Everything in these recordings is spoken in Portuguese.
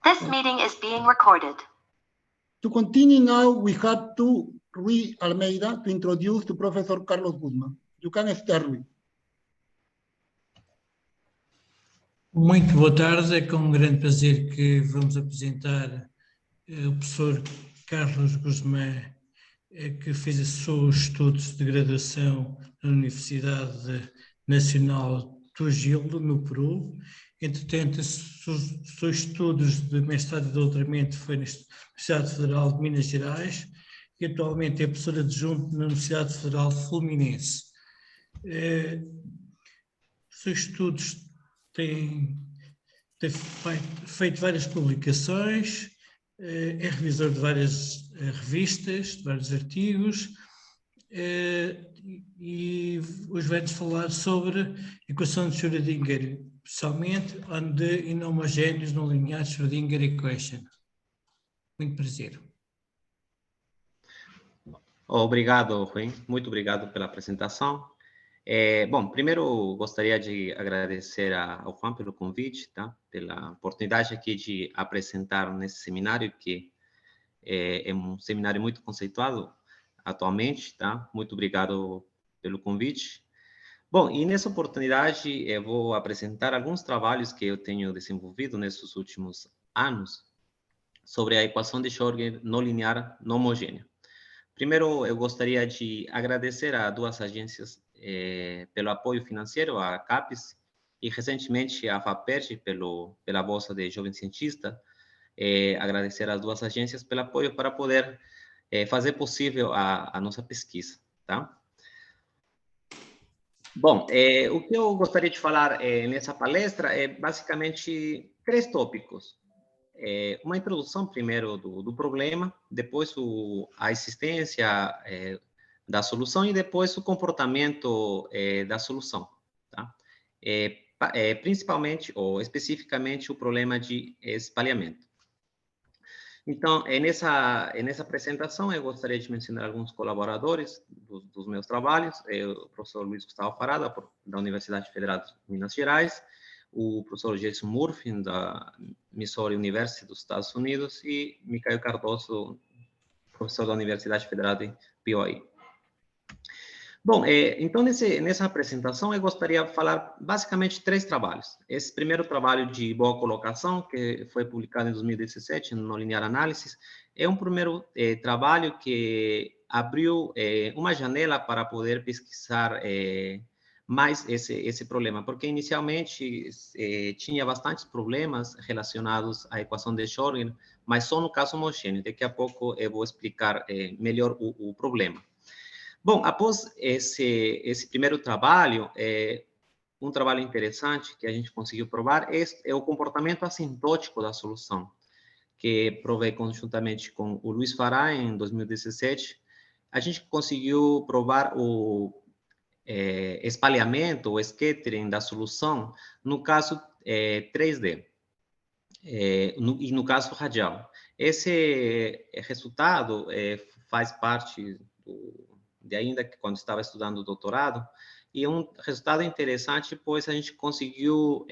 This meeting is being recorded. To continue now, we have to Rui Almeida to introduce to Professor Carlos Guzman. You can start, Rui. Muito boa tarde, é com um grande prazer que vamos apresentar o professor Carlos Guzmán, que fez os seus estudos de graduação na Universidade Nacional Trujillo, no Peru. Entretanto, os seus estudos de mestrado e doutoramento foi na Universidade Federal de Minas Gerais e atualmente é professor adjunto na Universidade Federal Fluminense. Os seus estudos tem feito várias publicações, é revisor de várias revistas, de vários artigos, e hoje vai-nos falar sobre a equação de Schrödinger, especialmente on the inhomogeneous non-linear Schrödinger equation. Muito prazer. Obrigado, Rui. Muito obrigado pela apresentação. Bom, primeiro gostaria de agradecer ao Juan pelo convite, tá? Pela oportunidade aqui de apresentar nesse seminário, que é um seminário muito conceituado atualmente, tá? Muito obrigado pelo convite. Bom, e nessa oportunidade eu vou apresentar alguns trabalhos que eu tenho desenvolvido nesses últimos anos sobre a equação de Schrödinger não linear não homogênea. Primeiro, eu gostaria de agradecer a duas agências pelo apoio financeiro, a CAPES e recentemente a FAPERJ pela Bolsa de Jovem Cientista. Agradecer às duas agências pelo apoio para poder fazer possível a nossa pesquisa, tá? Bom, o que eu gostaria de falar nessa palestra é basicamente três tópicos. Uma introdução primeiro do problema, depois a existência da solução e depois o comportamento da solução, tá? Principalmente ou especificamente o problema de espalhamento. Então, nessa apresentação eu gostaria de mencionar alguns colaboradores dos meus trabalhos, o professor Luiz Gustavo Farada, da Universidade Federal de Minas Gerais, o professor Jason Murphy, da Missouri University dos Estados Unidos, e Micael Cardoso, professor da Universidade Federal de Piauí. Bom, então nessa apresentação eu gostaria de falar basicamente três trabalhos. Esse primeiro trabalho de boa colocação, que foi publicado em 2017 no Linear Analysis, é um primeiro trabalho que abriu uma janela para poder pesquisar mais esse problema, porque inicialmente tinha bastantes problemas relacionados à equação de Schrödinger, mas só no caso homogêneo. Daqui a pouco eu vou explicar melhor o problema. Bom, após esse primeiro trabalho, um trabalho interessante que a gente conseguiu provar é o comportamento assintótico da solução, que provei conjuntamente com o Luiz Fará em 2017. A gente conseguiu provar o espalhamento, o scattering da solução, no caso 3D, e no caso radial. Esse resultado faz parte de ainda que quando estava estudando o doutorado, e é um resultado interessante, pois a gente conseguiu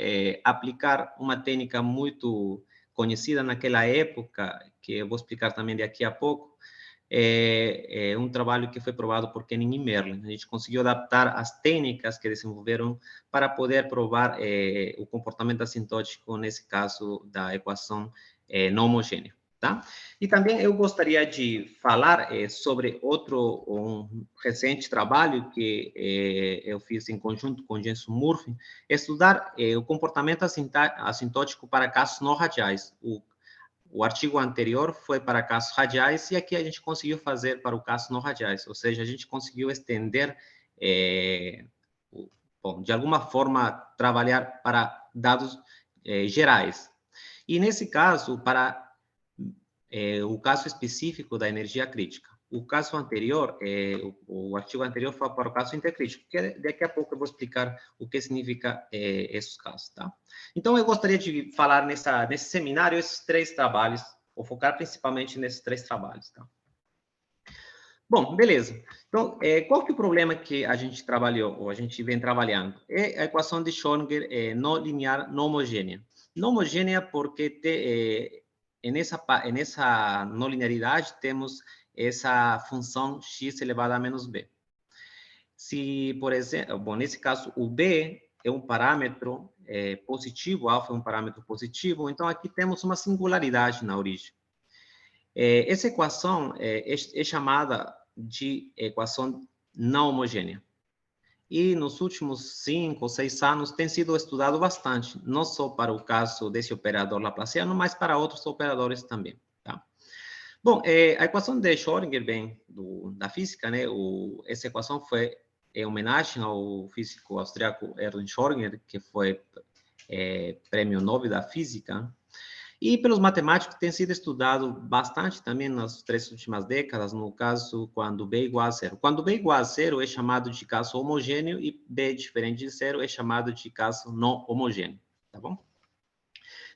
aplicar uma técnica muito conhecida naquela época, que eu vou explicar também daqui a pouco. É um trabalho que foi provado por Kenning e Merlin. A gente conseguiu adaptar as técnicas que desenvolveram para poder provar o comportamento assintótico, nesse caso, da equação não homogênea. Tá? E também eu gostaria de falar sobre um recente trabalho que eu fiz em conjunto com Jason Murphy, estudar o comportamento assintótico para casos não radiais. O artigo anterior foi para casos radiais e aqui a gente conseguiu fazer para o caso não radiais, ou seja, a gente conseguiu estender, de alguma forma, trabalhar para dados gerais. E nesse caso, para o caso específico da energia crítica. O caso anterior, o artigo anterior foi para o caso intercrítico, que daqui a pouco eu vou explicar o que significa esses casos, tá? Então, eu gostaria de falar nesse seminário esses três trabalhos, vou focar principalmente nesses três trabalhos, tá? Bom, beleza. Então, qual que é o problema que a gente trabalhou, ou a gente vem trabalhando? É a equação de Schrödinger não linear, não homogênea. Não homogênea porque nessa não linearidade temos essa função x elevado a menos b. Se, por exemplo, bom, nesse caso, o b é um parâmetro positivo, alfa é um parâmetro positivo, então aqui temos uma singularidade na origem. Essa equação é chamada de equação não homogênea. E nos últimos 5 ou 6 anos tem sido estudado bastante, não só para o caso desse operador laplaciano, mas para outros operadores também. Tá? Bom, a equação de Schrödinger, bem, da física, né? Essa equação foi em homenagem ao físico austríaco Erwin Schrödinger, que foi prêmio Nobel da Física, e pelos matemáticos tem sido estudado bastante também nas 3 últimas décadas, no caso, quando B é igual a zero. Quando B é igual a zero é chamado de caso homogêneo e B diferente de zero é chamado de caso não homogêneo, tá bom?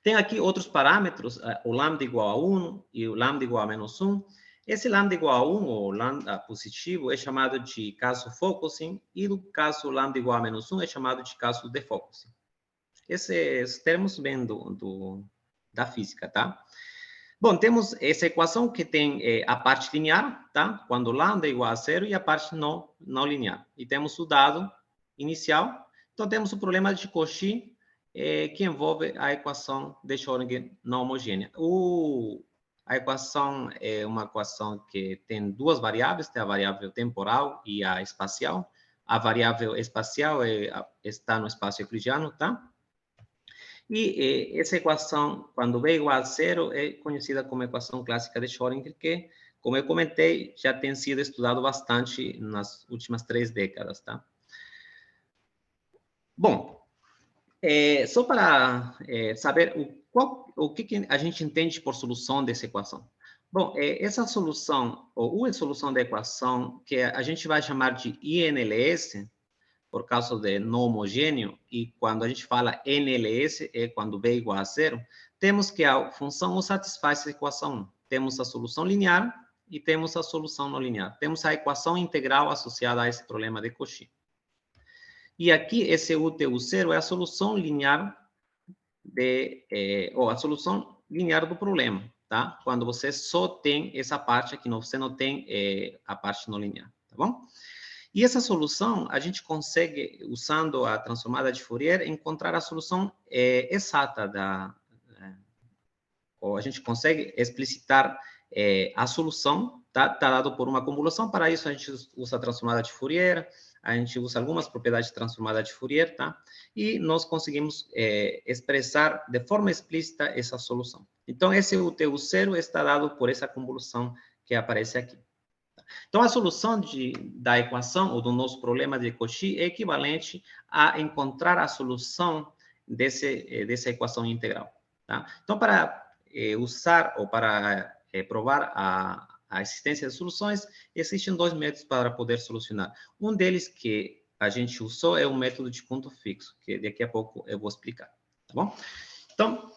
Tem aqui outros parâmetros, o lambda igual a 1 e o lambda igual a menos 1. Esse lambda igual a 1, ou lambda positivo, é chamado de caso focusing, e o caso lambda igual a menos 1 é chamado de caso defocusing. Esses termos vêm da física, tá? Bom, temos essa equação que tem a parte linear, tá? Quando lambda é igual a zero, e a parte não linear. E temos o dado inicial. Então, temos o problema de Cauchy, que envolve a equação de Schrödinger não homogênea. A equação é uma equação que tem 2 variáveis, tem a variável temporal e a espacial. A variável espacial está no espaço euclidiano, tá? E essa equação, quando B é igual a zero, é conhecida como equação clássica de Schrödinger, que, como eu comentei, já tem sido estudado bastante nas últimas 3 décadas, tá? Bom, só para saber o que a gente entende por solução dessa equação. Bom, essa solução, ou a solução da equação, que a gente vai chamar de INLS, por causa de não homogêneo, e quando a gente fala NLS, é quando B é igual a zero, temos que a função não satisfaz essa equação 1. Temos a solução linear e temos a solução não linear. Temos a equação integral associada a esse problema de Cauchy. E aqui, esse UTU0 é a solução linear ou a solução linear do problema, tá? Quando você só tem essa parte aqui, você não tem a parte não linear, tá bom? E essa solução, a gente consegue, usando a transformada de Fourier, encontrar a solução exata ou a gente consegue explicitar a solução, tá dado por uma convolução. Para isso, a gente usa a transformada de Fourier, a gente usa algumas propriedades de transformada de Fourier, tá? E nós conseguimos expressar de forma explícita essa solução. Então, esse UTU0 está dado por essa convolução que aparece aqui. Então, a solução da equação, ou do nosso problema de Cauchy, é equivalente a encontrar a solução dessa equação integral. Tá? Então, para usar ou para provar a existência de soluções, existem 2 métodos para poder solucionar. Um deles que a gente usou é o método de ponto fixo, que daqui a pouco eu vou explicar. Tá bom? Então,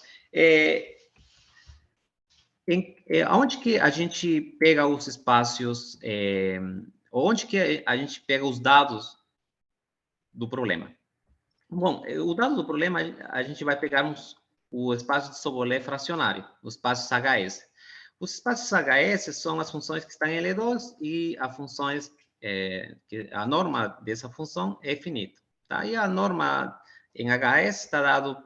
onde que a gente pega os espaços, onde que a gente pega os dados do problema? Bom, o dado do problema, a gente vai pegar o espaço de Sobolev fracionário, os espaços HS. Os espaços HS são as funções que estão em L2 e as funções, a norma dessa função é finita. Tá? E a norma em HS está dado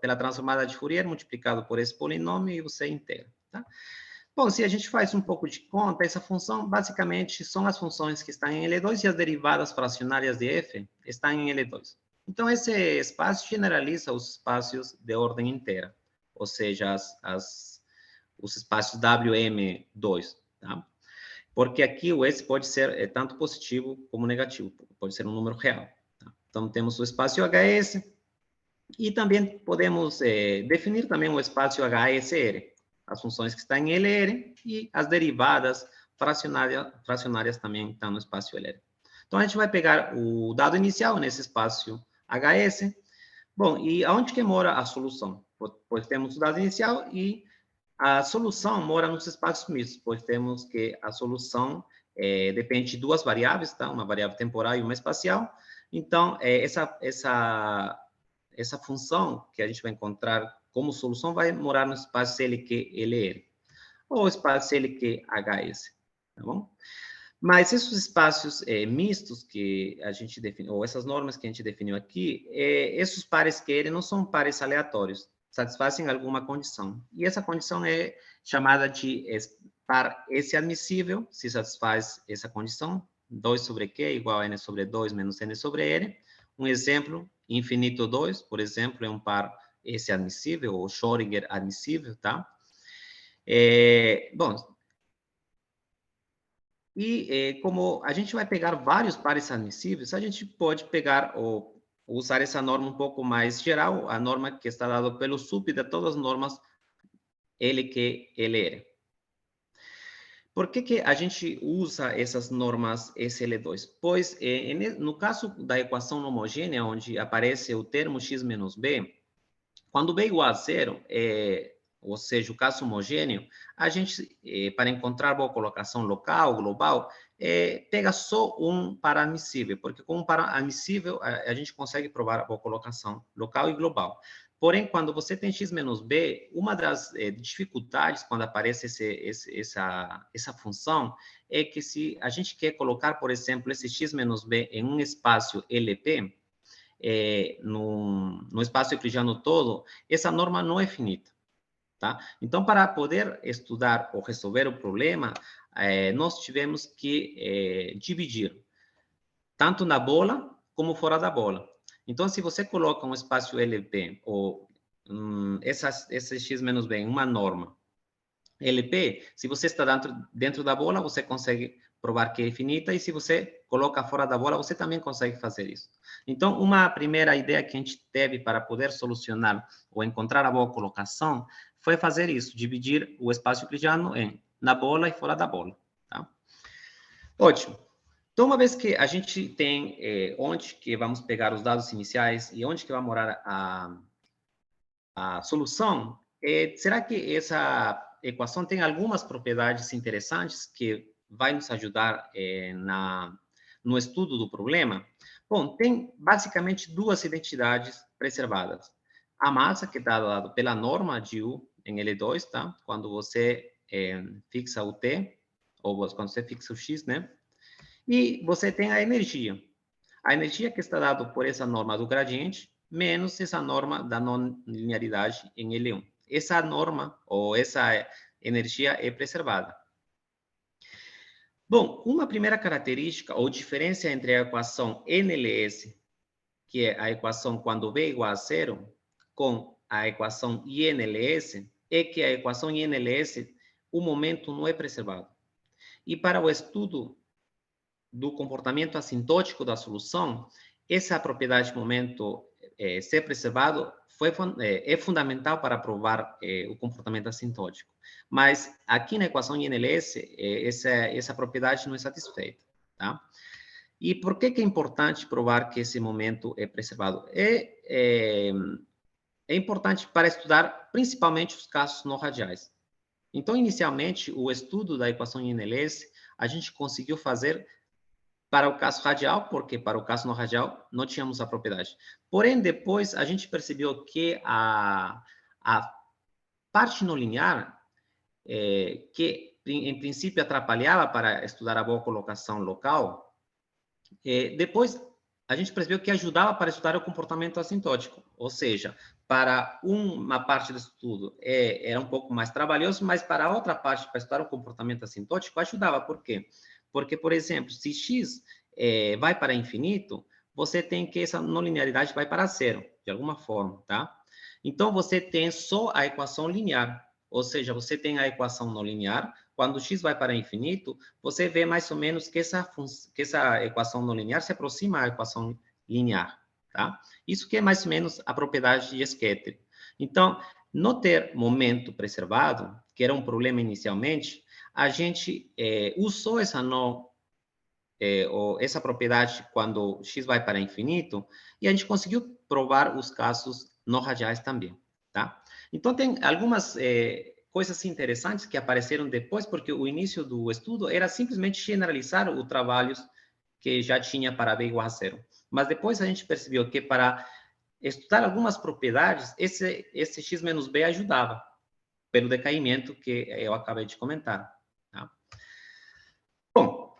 pela transformada de Fourier multiplicado por esse polinômio e você integra. Tá? Bom, se a gente faz um pouco de conta, essa função basicamente são as funções que estão em L2 e as derivadas fracionárias de f estão em L2. Então, esse espaço generaliza os espaços de ordem inteira, ou seja, os espaços WM2, tá? Porque aqui o S pode ser tanto positivo como negativo, pode ser um número real. Tá? Então, temos o espaço HS e também podemos definir também o espaço HSR, as funções que estão em LR e as derivadas fracionárias também estão no espaço LR. Então, a gente vai pegar o dado inicial nesse espaço HS. Bom, e aonde que mora a solução? Pois temos o dado inicial e a solução mora nos espaços mistos, pois temos que a solução depende de 2 variáveis, tá? Uma variável temporal e uma espacial. Então, essa função que a gente vai encontrar como solução vai morar no espaço CLQ-LR, ou espaço CLQ-HS, tá bom? Mas esses espaços mistos que a gente definiu, ou essas normas que a gente definiu aqui, esses pares QL não são pares aleatórios, satisfazem alguma condição. E essa condição é chamada de par S admissível, se satisfaz essa condição, 2 sobre Q igual a N sobre 2 menos N sobre N. Um exemplo, infinito 2, por exemplo, é um par S admissível, ou Schrödinger admissível, tá? Bom, e como a gente vai pegar vários pares admissíveis, a gente pode pegar ou usar essa norma um pouco mais geral, a norma que está dada pelo SUP de todas as normas LQ-LR. Por que a gente usa essas normas SL2? Pois, no caso da equação homogênea, onde aparece o termo x menos b, quando b igual a zero, ou seja, o caso homogêneo, a gente, para encontrar boa colocação local, global, pega só um par admissível, porque com um par admissível, a gente consegue provar a boa colocação local e global. Porém, quando você tem x menos b, uma das dificuldades quando aparece essa função é que se a gente quer colocar, por exemplo, esse x menos b em um espaço LP, no espaço euclidiano todo, essa norma não é finita, tá? Então, para poder estudar ou resolver o problema, nós tivemos que dividir tanto na bola como fora da bola. Então, se você coloca um espaço LP, ou esse x menos b em uma norma LP, se você está dentro da bola, você consegue provar que é finita, e se você coloca fora da bola, você também consegue fazer isso. Então, uma primeira ideia que a gente teve para poder solucionar ou encontrar a boa colocação foi fazer isso, dividir o espaço euclidiano na bola e fora da bola, tá? Ótimo. Então, uma vez que a gente tem onde que vamos pegar os dados iniciais e onde que vai morar a solução, será que essa equação tem algumas propriedades interessantes que vai nos ajudar no estudo do problema? Bom, tem basicamente duas identidades preservadas. A massa, que está dada pela norma de U em L2, tá? Quando você fixa o T, ou quando você fixa o X, né? E você tem a energia. A energia que está dada por essa norma do gradiente, menos essa norma da não-linearidade em L1. Essa norma, ou essa energia, é preservada. Bom, uma primeira característica, ou diferença entre a equação NLS, que é a equação quando B igual a zero, com a equação INLS, é que a equação INLS, o momento não é preservado. E para o estudo do comportamento assintótico da solução, essa propriedade de momento ser preservado é fundamental para provar o comportamento assintótico. Mas aqui na equação INLS, essa propriedade não é satisfeita, tá? E por que é importante provar que esse momento é preservado? É importante para estudar principalmente os casos não radiais. Então, inicialmente, o estudo da equação INLS, a gente conseguiu fazer para o caso radial, porque para o caso não radial não tínhamos a propriedade. Porém, depois a gente percebeu que a parte não linear, que em princípio atrapalhava para estudar a boa colocação local, depois a gente percebeu que ajudava para estudar o comportamento assintótico. Ou seja, para uma parte do estudo era um pouco mais trabalhoso, mas para a outra parte, para estudar o comportamento assintótico, ajudava. Por quê? Porque, por exemplo, se x vai para infinito, você tem que essa não linearidade vai para zero, de alguma forma, tá? Então, você tem só a equação linear, ou seja, você tem a equação não linear. Quando x vai para infinito, você vê mais ou menos que essa equação não linear se aproxima à equação linear, tá? Isso que é mais ou menos a propriedade de Scatter. Então, não ter momento preservado, que era um problema inicialmente, a gente usou essa essa propriedade quando x vai para infinito, e a gente conseguiu provar os casos não radiais também, tá? Então, tem algumas coisas interessantes que apareceram depois, porque o início do estudo era simplesmente generalizar os trabalhos que já tinha para B igual a zero. Mas depois a gente percebeu que para estudar algumas propriedades, esse x menos b ajudava, pelo decaimento que eu acabei de comentar. Tá? Bom,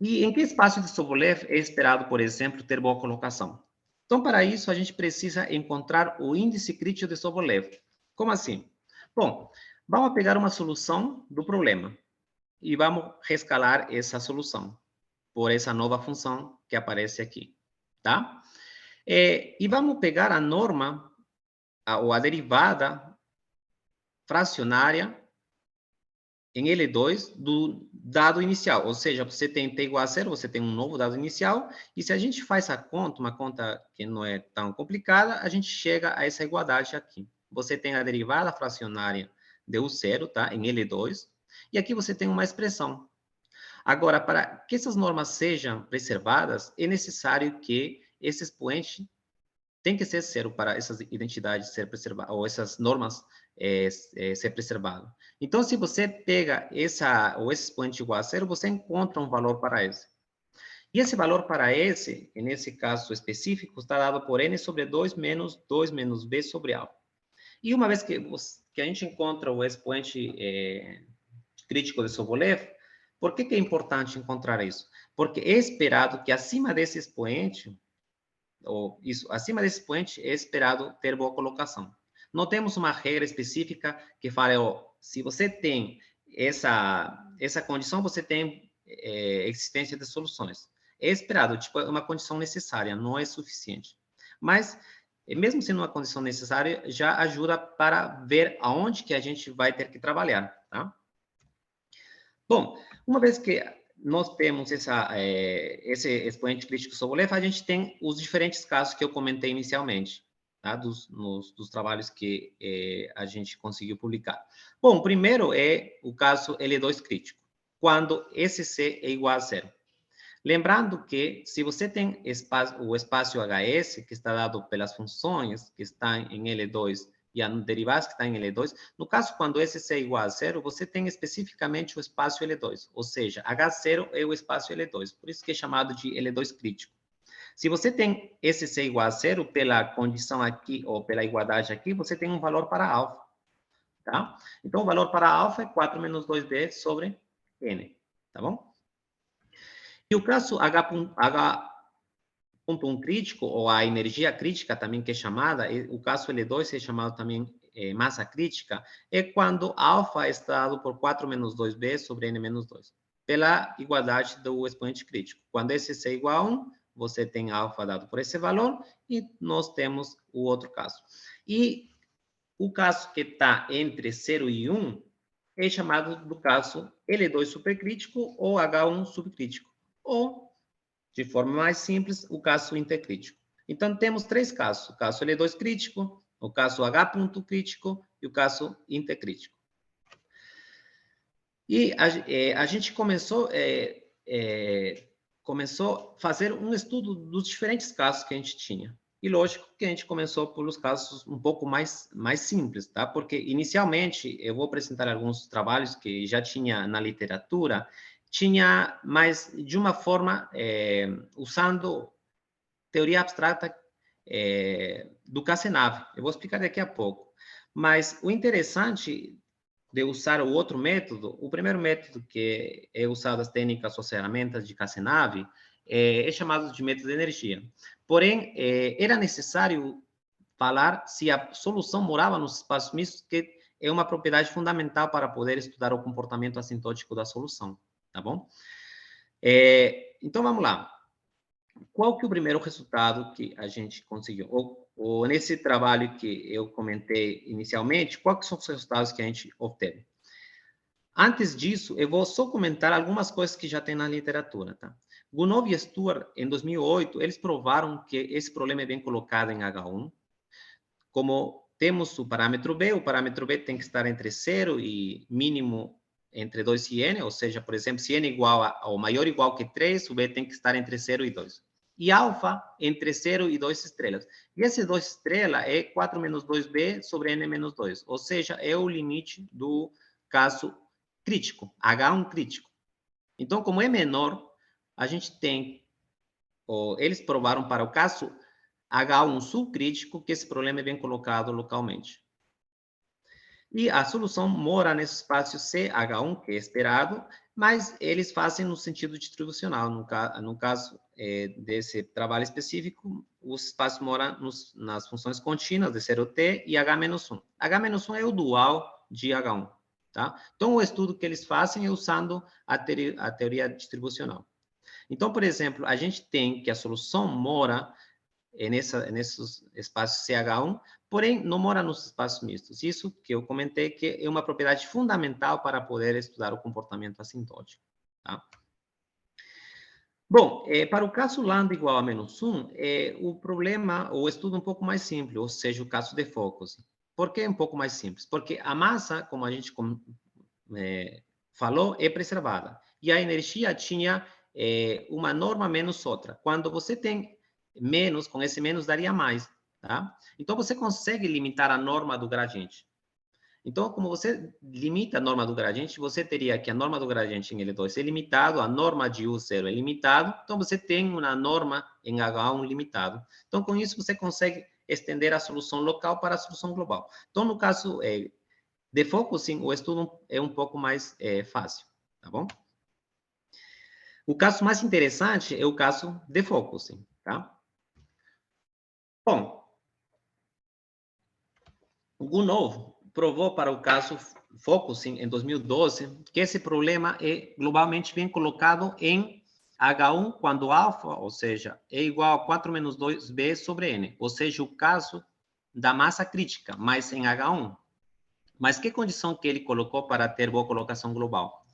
e em que espaço de Sobolev é esperado, por exemplo, ter boa colocação? Então, para isso, a gente precisa encontrar o índice crítico de Sobolev. Como assim? Bom, vamos pegar uma solução do problema e vamos rescalar essa solução por essa nova função que aparece aqui, tá? E vamos pegar a norma, ou a derivada fracionária em L2 do dado inicial, ou seja, você tem t igual a zero, você tem um novo dado inicial, e se a gente faz a conta, uma conta que não é tão complicada, a gente chega a essa igualdade aqui. Você tem a derivada fracionária de U0, tá? Em L2, e aqui você tem uma expressão. Agora, para que essas normas sejam preservadas, é necessário que esse expoente tem que ser zero para essas identidades ser preservadas, ou essas normas ser preservadas. Então, se você pega esse expoente igual a zero, você encontra um valor para esse. E esse valor para esse, nesse caso específico, está dado por n sobre 2 menos b sobre alfa. E uma vez que a gente encontra o expoente crítico de Sobolev, por que é importante encontrar isso? Porque é esperado que acima desse expoente, acima desse expoente é esperado ter boa colocação. Não temos uma regra específica que fale, se você tem essa condição, você tem existência de soluções. É esperado, tipo, é uma condição necessária, não é suficiente. Mas, mesmo sendo uma condição necessária, já ajuda para ver aonde que a gente vai ter que trabalhar, tá? Bom, uma vez que nós temos esse expoente crítico Sobolev, a gente tem os diferentes casos que eu comentei inicialmente, tá? dos trabalhos que a gente conseguiu publicar. Bom, o primeiro é o caso L2 crítico, quando SC é igual a zero. Lembrando que, se você tem o espaço HS, que está dado pelas funções que estão em L2 e a derivada que está em L2, no caso, quando SC é igual a zero, você tem especificamente o espaço L2, ou seja, H0 é o espaço L2, por isso que é chamado de L2 crítico. Se você tem SC igual a zero, pela condição aqui, ou pela igualdade aqui, você tem um valor para alfa, tá? Então, o valor para alfa é 4 menos 2b sobre n, tá bom? E o caso H.1 crítico, ou a energia crítica também que é chamada, o caso L2 é chamado também massa crítica, é quando alfa é dado por 4 menos 2b sobre n menos 2, pela igualdade do expoente crítico. Quando SC é igual a 1, você tem alfa dado por esse valor, e nós temos o outro caso. E o caso que está entre 0 e 1 é chamado do caso L2 supercrítico ou H1 subcrítico, ou, de forma mais simples, o caso intercrítico. Então, temos três casos: o caso L2 crítico, o caso H ponto crítico e o caso intercrítico. E a gente começou a fazer um estudo dos diferentes casos que a gente tinha. E lógico que a gente começou pelos casos um pouco mais simples, tá? Porque inicialmente eu vou apresentar alguns trabalhos que já tinha na literatura, tinha mais de uma forma usando teoria abstrata do Cazenave. Eu vou explicar daqui a pouco. Mas o interessante de usar o outro método, o primeiro método que é usado as técnicas ou ferramentas de Cazenave, é chamado de método de energia. Porém, era necessário falar se a solução morava nos espaços mistos, que é uma propriedade fundamental para poder estudar o comportamento assintótico da solução, tá bom? Então, vamos lá. Qual que é o primeiro resultado que a gente conseguiu? Ou nesse trabalho que eu comentei inicialmente, quais são os resultados que a gente obteve? Antes disso, eu vou só comentar algumas coisas que já tem na literatura, tá? Gunov e Stuart, em 2008, eles provaram que esse problema é bem colocado em H1. Como temos o parâmetro B tem que estar entre 0 e mínimo entre 2 e n, ou seja, por exemplo, se n é igual ou maior ou igual que 3, o B tem que estar entre 0 e 2. E alfa entre 0 e 2 estrelas. E esse 2 estrelas é 4 menos 2b sobre n menos 2, ou seja, é o limite do caso crítico, H1 crítico. Então, como é menor, a gente tem, eles provaram para o caso H1 subcrítico, que esse problema é bem colocado localmente. E a solução mora nesse espaço CH1, que é esperado, mas eles fazem no sentido distribucional. No caso desse trabalho específico, o espaço mora nas funções contínuas de 0t e H-1. H-1 é o dual de H1. Tá? Então, o estudo que eles fazem é usando a teoria distribucional. Então, por exemplo, a gente tem que a solução mora nesses espaços CH1, porém não mora nos espaços mistos. Isso que eu comentei que é uma propriedade fundamental para poder estudar o comportamento assintótico. Tá? Bom, para o caso lambda igual a menos 1, o problema, o estudo é um pouco mais simples, ou seja, o caso de focus. Por que é um pouco mais simples? Porque a massa, como a gente falou, é preservada. E a energia tinha uma norma menos outra. Quando você tem menos, com esse menos daria mais, tá? Então, você consegue limitar a norma do gradiente. Então, como você limita a norma do gradiente, você teria que a norma do gradiente em L2 é limitado, a norma de U0 é limitado, então você tem uma norma em H1 limitado. Então, com isso, você consegue estender a solução local para a solução global. Então, no caso de focusing, o estudo é um pouco mais fácil, tá bom? O caso mais interessante é o caso de focusing, tá? Bom, o Gounod provou para o caso focusing em 2012 que esse problema é globalmente bem colocado em H1 quando alfa, ou seja, é igual a 4 menos 2b sobre n, ou seja, o caso da massa crítica, mas em H1. Mas que condição que ele colocou para ter boa colocação global?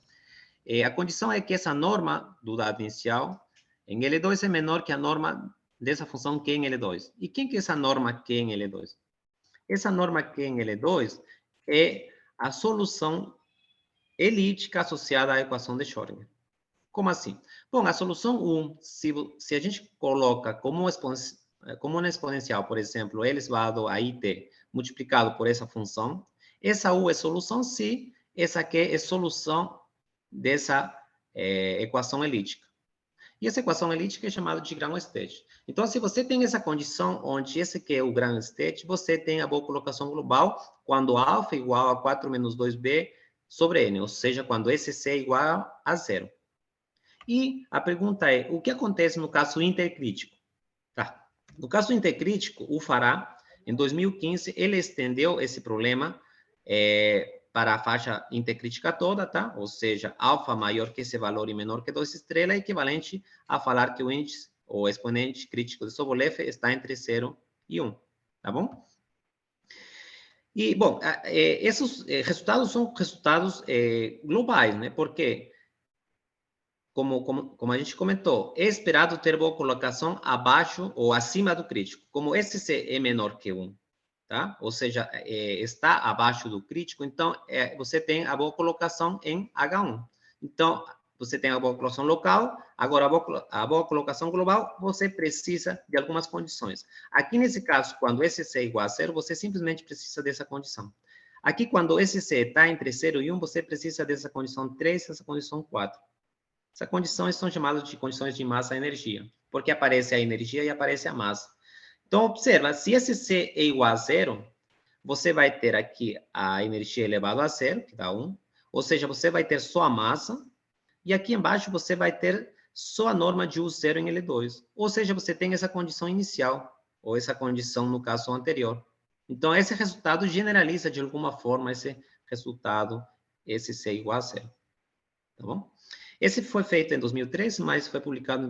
A condição é que essa norma do dado inicial em L2 é menor que a norma dessa função Q em L2. E quem que é essa norma Q em L2? Essa norma Q em L2 é a solução elíptica associada à equação de Schrödinger. Como assim? Bom, a solução 1, se a gente coloca como uma exponencial, por exemplo, L elevado a IT multiplicado por essa função, essa U é solução se essa Q é solução dessa equação elíptica. E essa equação elíptica é chamada de ground state. Então, se você tem essa condição onde esse que é o ground state, você tem a boa colocação global quando alfa é igual a 4 menos 2b sobre n, ou seja, quando esse c é igual a 0. E a pergunta é, o que acontece no caso intercrítico? Tá. No caso intercrítico, o Farah, em 2015, ele estendeu esse problema para a faixa intercrítica toda, tá? Ou seja, alfa maior que esse valor e menor que 2 estrelas, é equivalente a falar que o índice, ou exponente crítico de Sobolev está entre 0 e 1, tá bom? E, bom, esses resultados são resultados globais, né? Porque, como a gente comentou, é esperado ter boa colocação abaixo ou acima do crítico. Como esse C é menor que 1, tá? Ou seja, está abaixo do crítico, então você tem a boa colocação em H1. Então, você tem a boa colocação local, agora a boa colocação global, você precisa de algumas condições. Aqui, nesse caso, quando esse C é igual a 0, você simplesmente precisa dessa condição. Aqui, quando esse C está entre 0 e 1, você precisa dessa condição 3, essa condição 4. Essas condições são chamadas de condições de massa-energia, porque aparece a energia e aparece a massa. Então, observa, se esse C é igual a 0, você vai ter aqui a energia elevada a 0, que dá 1, ou seja, você vai ter só a massa, e aqui embaixo você vai ter só a norma de U0 em L2, ou seja, você tem essa condição inicial, ou essa condição no caso anterior. Então, esse resultado generaliza de alguma forma esse resultado, esse C igual a 0, tá bom? Esse foi feito em 2013, mas foi publicado em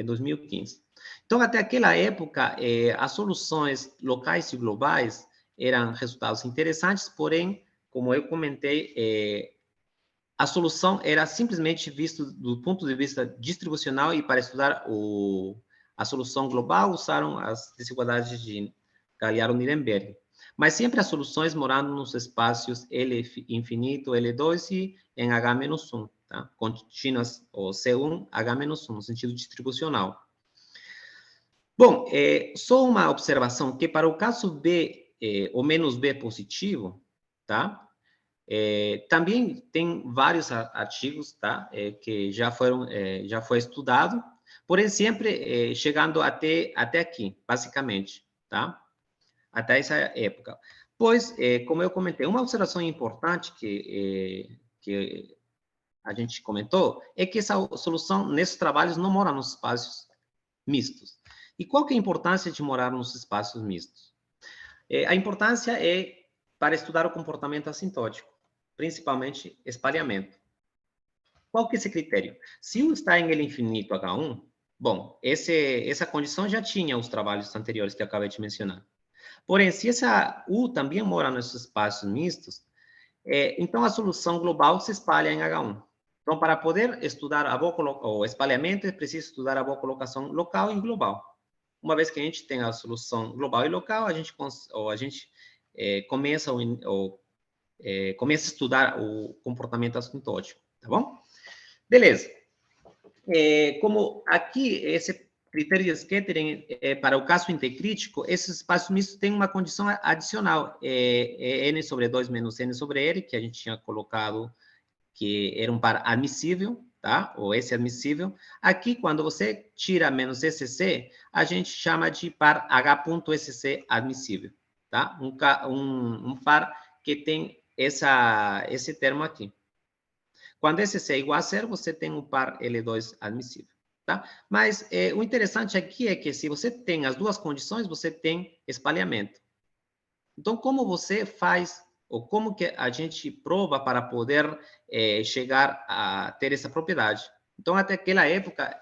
2015. Então, até aquela época, as soluções locais e globais eram resultados interessantes, porém, como eu comentei, a solução era simplesmente vista do ponto de vista distribucional e para estudar a solução global usaram as desigualdades de Galiaro-Nirenberg. Mas sempre as soluções morando nos espaços L infinito, L2 e em H-1, tá? Contínuas, ou C1, H-1, no sentido distribucional. Bom, só uma observação, que para o caso B, ou menos B positivo, tá? Também tem vários artigos, tá? Que já foi estudado, Porém, sempre chegando até aqui, basicamente, tá? Até essa época. Pois, como eu comentei, uma observação importante que a gente comentou é que essa solução, nesses trabalhos, não mora nos espaços mistos. E qual que é a importância de morar nos espaços mistos? A importância é para estudar o comportamento assintótico, principalmente espalhamento. Qual que é esse critério? Se U está em L infinito H1, bom, essa condição já tinha os trabalhos anteriores que eu acabei de mencionar. Porém, se essa U também mora nesses espaços mistos, então a solução global se espalha em H1. Então, para poder estudar o espalhamento, é preciso estudar a boa colocação local e global. Uma vez que a gente tem a solução global e local, a gente começa a estudar o comportamento assintótico, tá bom? Beleza. Como aqui, esse critério de scattering, para o caso intercrítico, esses espaços mistos têm uma condição adicional, n sobre 2 menos n sobre l, que a gente tinha colocado que era um par admissível, tá? Ou S admissível. Aqui, quando você tira menos SC, a gente chama de par H.SC admissível, tá? Um par que tem esse termo aqui. Quando SC é igual a zero, você tem um par L2 admissível, tá? Mas o interessante aqui é que se você tem as duas condições, você tem espalhamento. Então, como você faz, ou como que a gente prova para poder chegar a ter essa propriedade? Então, até aquela época,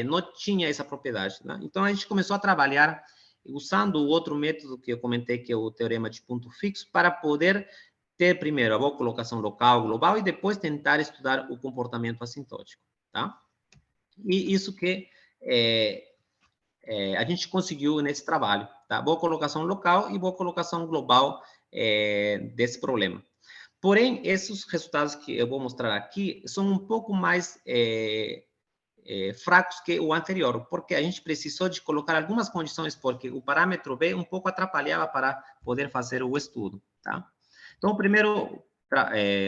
não tinha essa propriedade, né? Então, a gente começou a trabalhar usando o outro método que eu comentei, que é o teorema de ponto fixo, para poder ter primeiro a boa colocação local, global, e depois tentar estudar o comportamento assintótico, tá? E isso que a gente conseguiu nesse trabalho, tá? Boa colocação local e boa colocação global desse problema. Porém, esses resultados que eu vou mostrar aqui são um pouco mais fracos que o anterior, porque a gente precisou de colocar algumas condições, porque o parâmetro B um pouco atrapalhava para poder fazer o estudo, tá? Então, o primeiro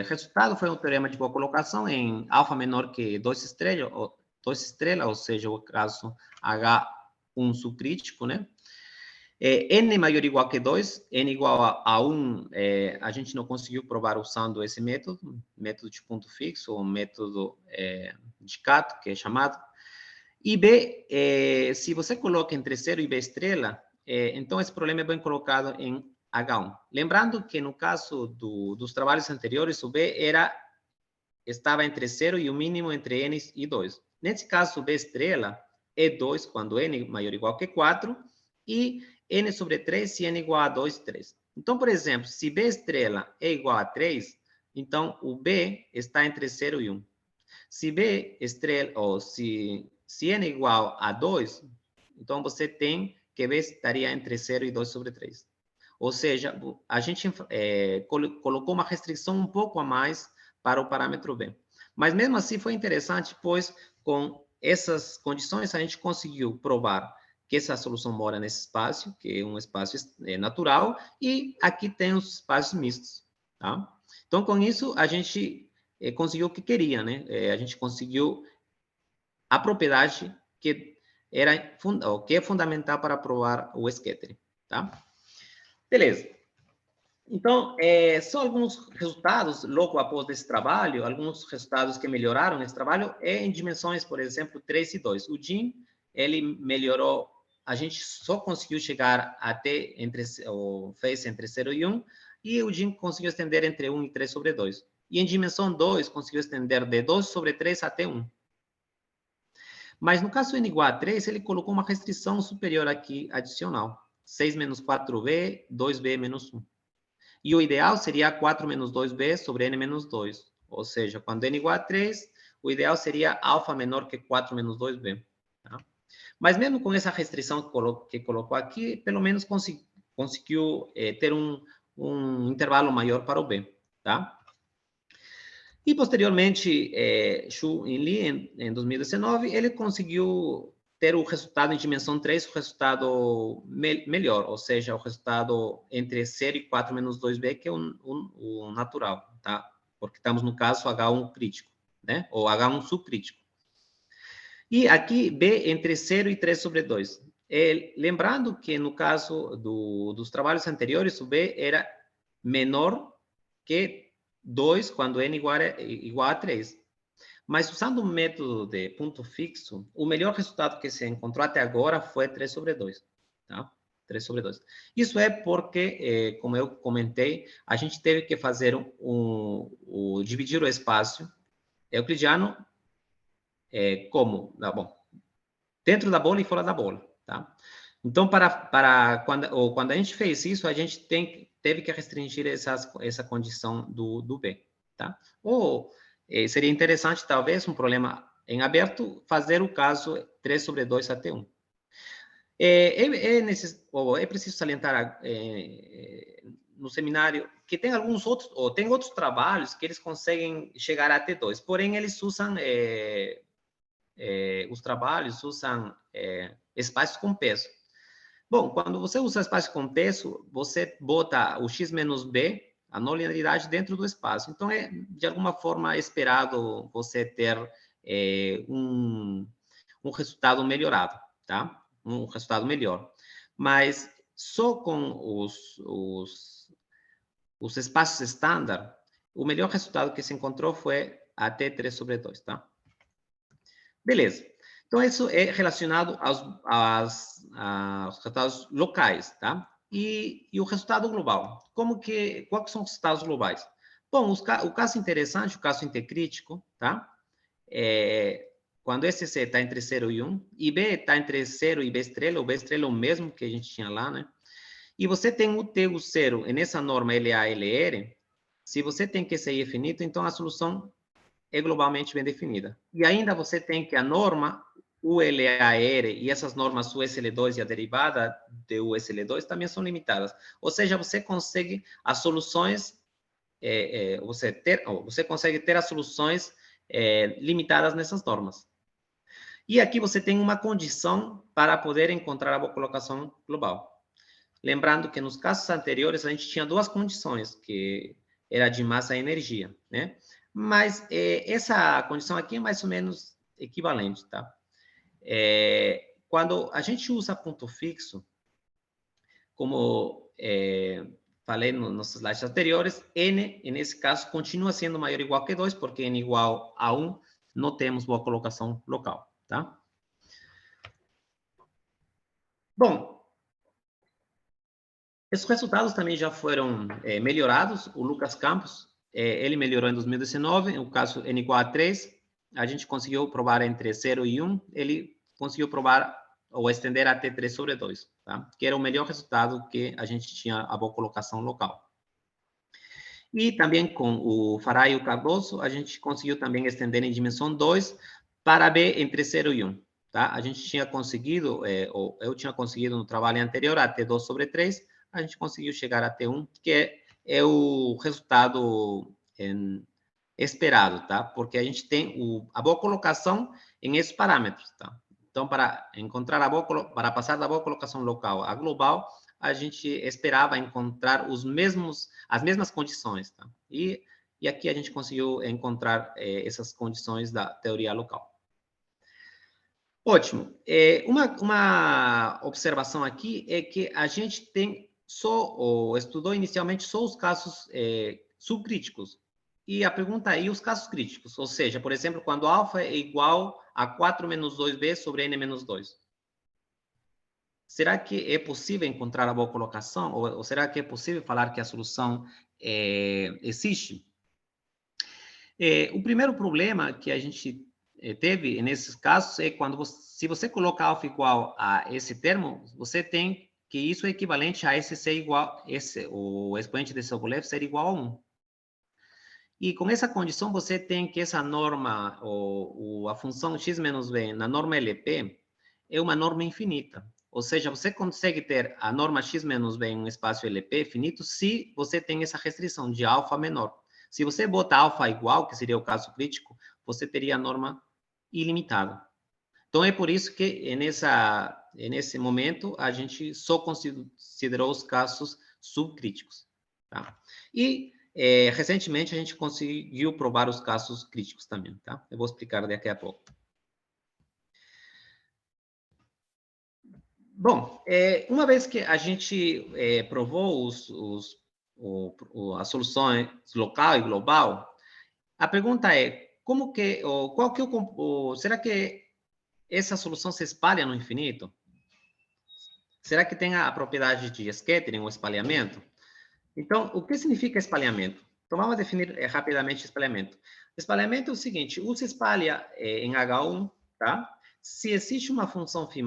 resultado foi um teorema de boa colocação em alfa menor que 2 estrelas, ou seja, o caso H1 subcrítico, né? N maior ou igual que 2, N igual a 1, a gente não conseguiu provar usando esse método de ponto fixo, ou método de Cato, que é chamado. E B, se você coloca entre 0 e B estrela, então esse problema é bem colocado em H1. Lembrando que no caso dos trabalhos anteriores, o B estava entre 0 e o mínimo entre N e 2. Nesse caso, B estrela é 2 quando N maior ou igual que 4 e N sobre 3 se N igual a 2, 3. Então, por exemplo, se B estrela é igual a 3, então o B está entre 0 e 1. Se B estrela, ou se N é igual a 2, então você tem que B estaria entre 0 e 2 sobre 3. Ou seja, a gente colocou uma restrição um pouco a mais para o parâmetro B. Mas mesmo assim foi interessante, pois com essas condições a gente conseguiu provar que essa solução mora nesse espaço, que é um espaço natural, e aqui tem os espaços mistos, tá? Então, com isso, a gente conseguiu o que queria, né? A gente conseguiu a propriedade que é fundamental para provar o scattering, tá? Beleza. Então, só alguns resultados, logo após esse trabalho, alguns resultados que melhoraram nesse trabalho, em dimensões, por exemplo, 3 e 2. O Jim, ele melhorou, a gente só conseguiu chegar até o phase entre 0 e 1, e o Jim conseguiu estender entre 1 e 3 sobre 2. E em dimensão 2, conseguiu estender de 2 sobre 3 até 1. Mas no caso N igual a 3, ele colocou uma restrição superior aqui, adicional. 6 menos 4B, 2B menos 1. E o ideal seria 4 menos 2B sobre N menos 2. Ou seja, quando N igual a 3, o ideal seria alfa menor que 4 menos 2B. Tá? Mas mesmo com essa restrição que colocou aqui, pelo menos conseguiu ter um intervalo maior para o B. Tá? E, posteriormente, Xu e Li, em 2019, ele conseguiu ter o resultado em dimensão 3, o resultado melhor, ou seja, o resultado entre 0 e 4 menos 2B, que é o natural, tá? Porque estamos no caso H1 crítico, né? Ou H1 subcrítico. E aqui, B entre 0 e 3 sobre 2. Lembrando que no caso dos trabalhos anteriores, o B era menor que 2 quando n igual a 3. Mas usando o método de ponto fixo, o melhor resultado que se encontrou até agora foi 3 sobre 2. Tá? 3 sobre 2. Isso é porque, como eu comentei, a gente teve que fazer dividir o espaço euclidiano como? Bom, dentro da bola e fora da bola. Tá? Então, quando a gente fez isso, a gente teve que restringir essa condição do B. Tá? Ou seria interessante, talvez, um problema em aberto, fazer o caso 3 sobre 2 até 1. É preciso salientar no seminário que tem outros trabalhos que eles conseguem chegar até 2, porém eles usam os trabalhos usam espaços com peso. Bom, quando você usa espaço com peso, você bota o x menos b, a não linearidade, dentro do espaço. Então, de alguma forma esperado você ter um resultado melhorado, tá? Um resultado melhor. Mas só com os espaços estándar, o melhor resultado que se encontrou foi até 3 sobre 2, tá? Beleza. Então, isso é relacionado aos resultados locais, tá? E o resultado global. Quais são os resultados globais? Bom, o caso interessante, o caso intercrítico, tá? Quando SC está entre 0 e 1, e B está entre 0 e B estrela, o B estrela é o mesmo que a gente tinha lá, né? E você tem o T, o 0, e nessa norma LA, LR, se você tem QCI finito, então a solução é globalmente bem definida. E ainda você tem que a norma ULAR e essas normas USL2 e a derivada de USL2 também são limitadas. Ou seja, você consegue as soluções, você consegue ter as soluções limitadas nessas normas. E aqui você tem uma condição para poder encontrar a boa colocação global. Lembrando que nos casos anteriores a gente tinha duas condições, que era de massa e energia, né? Mas essa condição aqui é mais ou menos equivalente, tá? Quando a gente usa ponto fixo, como falei nos slides anteriores, n, nesse caso, continua sendo maior ou igual que 2, porque n igual a 1, não temos boa colocação local, tá? Bom, esses resultados também já foram melhorados. O Lucas Campos, ele melhorou em 2019, o caso n igual a 3, a gente conseguiu provar entre 0 e 1, ele conseguiu provar ou estender até 3 sobre 2, tá? Que era o melhor resultado que a gente tinha a boa colocação local. E também com o Farah e o Cardoso, a gente conseguiu também estender em dimensão 2 para B entre 0 e 1, tá? A gente tinha conseguido, ou eu tinha conseguido no trabalho anterior até 2 sobre 3, a gente conseguiu chegar até 1, que é o resultado esperado, tá? Porque a gente tem a boa colocação em esses parâmetros, tá? Então, para para passar da boa colocação local à global, a gente esperava encontrar as mesmas condições, tá? E aqui a gente conseguiu encontrar essas condições da teoria local. Ótimo. Uma observação aqui é que a gente estudou inicialmente só os casos subcríticos. E a pergunta aí, os casos críticos, ou seja, por exemplo, quando alfa é igual a 4 menos 2b sobre n menos 2. Será que é possível encontrar a boa colocação? Ou será que é possível falar que a solução existe? O primeiro problema que a gente teve nesses casos é quando se você coloca alfa igual a esse termo, você tem que isso é equivalente a esse ser igual, o expoente de Sobolev ser igual a 1. E com essa condição, você tem que essa norma, a função x menos b na norma LP, é uma norma infinita. Ou seja, você consegue ter a norma x menos b em um espaço LP finito se você tem essa restrição de alfa menor. Se você botar alfa igual, que seria o caso crítico, você teria a norma ilimitada. Então, é por isso que nesse momento a gente só considerou os casos subcríticos. Tá? E recentemente a gente conseguiu provar os casos críticos também, tá? Eu vou explicar daqui a pouco. Bom, uma vez que a gente provou as soluções local e global, a pergunta é, será que essa solução se espalha no infinito? Será que tem a propriedade de scattering, ou espalhamento? Então, o que significa espalhamento? Então, vamos definir rapidamente espalhamento. Espalhamento é o seguinte, U se espalha em H1, tá? Se existe uma função φ+,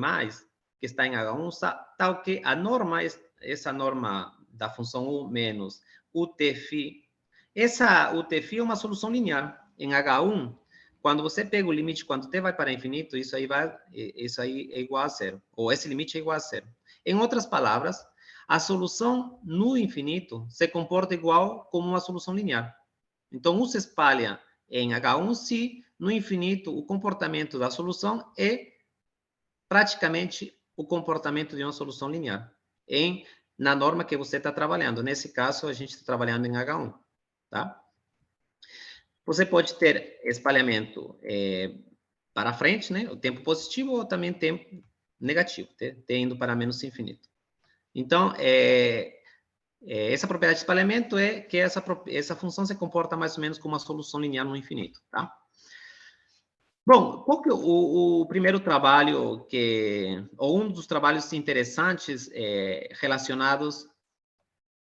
que está em H1, tal que a norma, essa norma da função U menos UTφ, essa UTφ é uma solução linear. Em H1, quando você pega o limite, quando t vai para infinito, isso aí é igual a zero, ou esse limite é igual a zero. Em outras palavras, a solução no infinito se comporta igual como uma solução linear. Então, U se espalha em H1 se no infinito o comportamento da solução é praticamente o comportamento de uma solução linear na norma que você está trabalhando. Nesse caso, a gente está trabalhando em H1, tá? Você pode ter espalhamento para frente, né? O tempo positivo, ou também tempo negativo, t indo para menos infinito. Então, essa propriedade de espalhamento é que essa função se comporta mais ou menos como uma solução linear no infinito, tá? Bom, qual que é o primeiro trabalho ou um dos trabalhos interessantes relacionados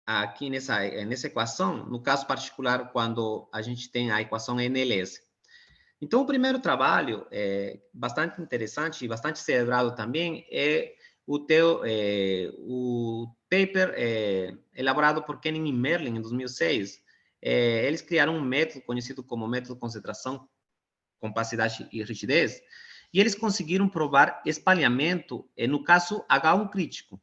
aqui nessa equação, no caso particular, quando a gente tem a equação NLS. Então, o primeiro trabalho, bastante interessante e bastante celebrado também, é o paper elaborado por Kenning e Merlin em 2006. Eles criaram um método conhecido como método de concentração, compacidade e rigidez, e eles conseguiram provar espalhamento no caso H1 crítico.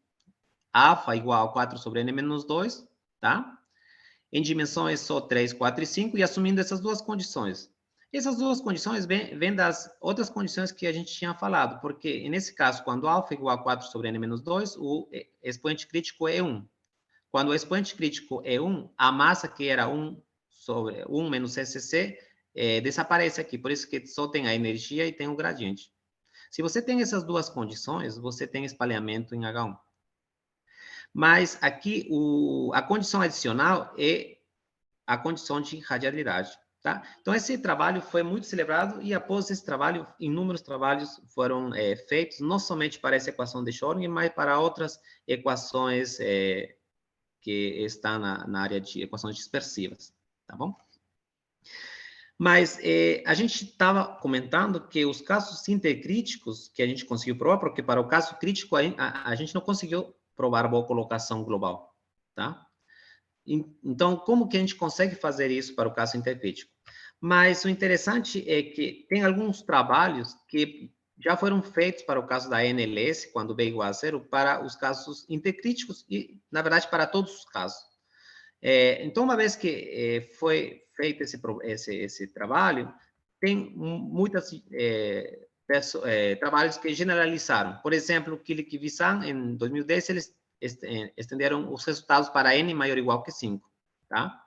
Alfa igual a 4 sobre n menos 2, tá? Em dimensões só 3, 4 e 5, e assumindo essas duas condições. Essas duas condições vêm das outras condições que a gente tinha falado, porque, nesse caso, quando alfa é igual a 4 sobre n menos 2, o expoente crítico é 1. Quando o expoente crítico é 1, a massa que era 1 sobre 1 menos SCC desaparece aqui, por isso que só tem a energia e tem o gradiente. Se você tem essas duas condições, você tem espalhamento em H1. Mas aqui, a condição adicional é a condição de radialidade. Tá? Então, esse trabalho foi muito celebrado e, após esse trabalho, inúmeros trabalhos foram feitos, não somente para essa equação de Schrödinger, mas para outras equações que estão na área de equações dispersivas. Tá bom? Mas a gente estava comentando que os casos intercríticos que a gente conseguiu provar, porque para o caso crítico a gente não conseguiu provar a boa colocação global. Tá? Então, como que a gente consegue fazer isso para o caso intercrítico? Mas o interessante é que tem alguns trabalhos que já foram feitos para o caso da NLS, quando B igual a zero, para os casos intercríticos e, na verdade, para todos os casos. Então, uma vez que foi feito esse trabalho, tem muitos trabalhos que generalizaram. Por exemplo, Killick e Visan, em 2010, eles estenderam os resultados para n maior ou igual que 5, tá?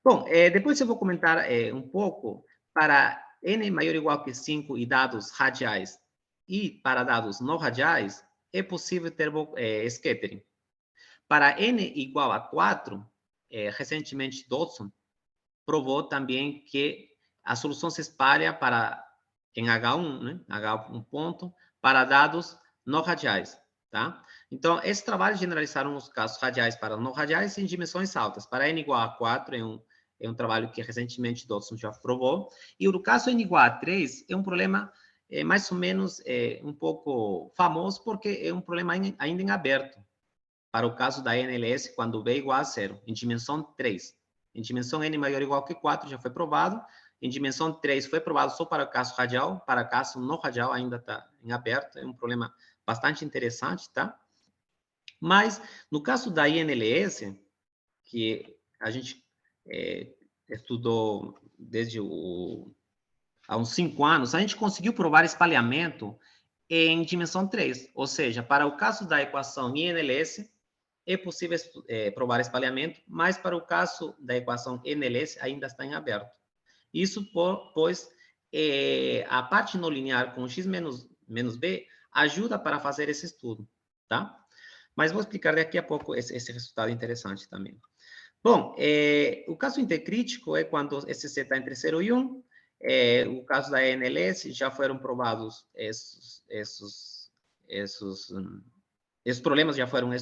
Bom, depois eu vou comentar um pouco para n maior ou igual que 5 e dados radiais e para dados não radiais, é possível ter scattering. Para n igual a 4, recentemente Dodson provou também que a solução se espalha em H1, né? H1 ponto, para dados não radiais. Tá? Então, esses trabalhos generalizaram os casos radiais para não radiais em dimensões altas. Para n igual a 4, é um trabalho que recentemente Dodson já provou. E no caso n igual a 3, é um problema mais ou menos um pouco famoso, porque é um problema ainda em aberto. Para o caso da NLS, quando B igual a 0, em dimensão 3. Em dimensão n maior ou igual que 4, já foi provado. Em dimensão 3, foi provado só para o caso radial. Para o caso não radial, ainda está em aberto. É um problema bastante interessante, tá? Mas, no caso da INLS, que a gente estudou desde há uns 5 anos, a gente conseguiu provar espalhamento em dimensão 3. Ou seja, para o caso da equação INLS, é possível provar espalhamento, mas para o caso da equação NLS ainda está em aberto. Isso pois a parte não linear com x menos b ajuda para fazer esse estudo. tá? Mas vou explicar daqui a pouco esse resultado interessante também. Bom, o caso intercrítico é quando esse C está entre 0 e 1. O caso da ANLS já foram provados esses problemas já foram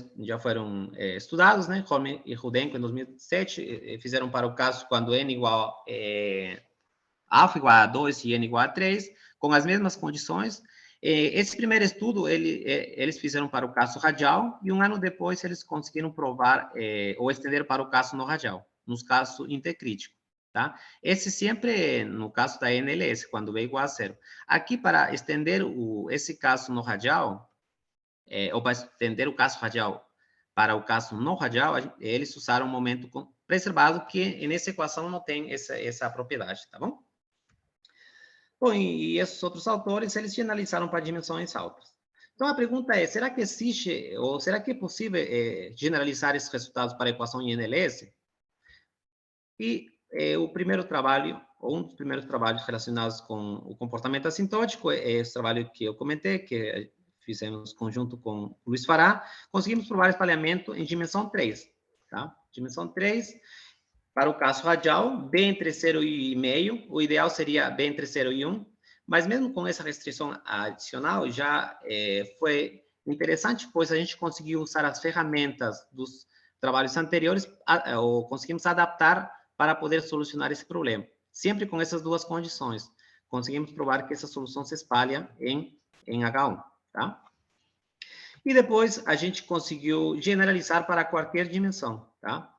estudados, né? Holman e Rudenko, em 2007, fizeram para o caso quando n igual alfa igual a 2 e n igual a 3, com as mesmas condições. Esse primeiro estudo, eles fizeram para o caso radial, e um ano depois eles conseguiram provar ou estender para o caso não radial, nos casos intercríticos, tá? Esse sempre no caso da NLS, quando b igual a 0. Aqui, para estender esse caso não radial, ou para estender o caso radial para o caso não radial, eles usaram um momento preservado que nessa equação não tem essa propriedade, tá bom? Bom, e esses outros autores, eles generalizaram para dimensões altas. Então, a pergunta é, será que existe, ou será que é possível generalizar esses resultados para a equação em NLS? E o primeiro trabalho, ou um dos primeiros trabalhos relacionados com o comportamento assintótico, é esse trabalho que eu comentei, que fizemos conjunto com o Luiz Fará. Conseguimos provar espalhamento em dimensão 3, tá? Dimensão 3, para o caso radial, B entre 0,5, o ideal seria B entre 0 e 1, mas mesmo com essa restrição adicional, já foi interessante, pois a gente conseguiu usar as ferramentas dos trabalhos anteriores, ou conseguimos adaptar para poder solucionar esse problema. Sempre com essas duas condições. Conseguimos provar que essa solução se espalha em H1, tá? E depois a gente conseguiu generalizar para qualquer dimensão, tá?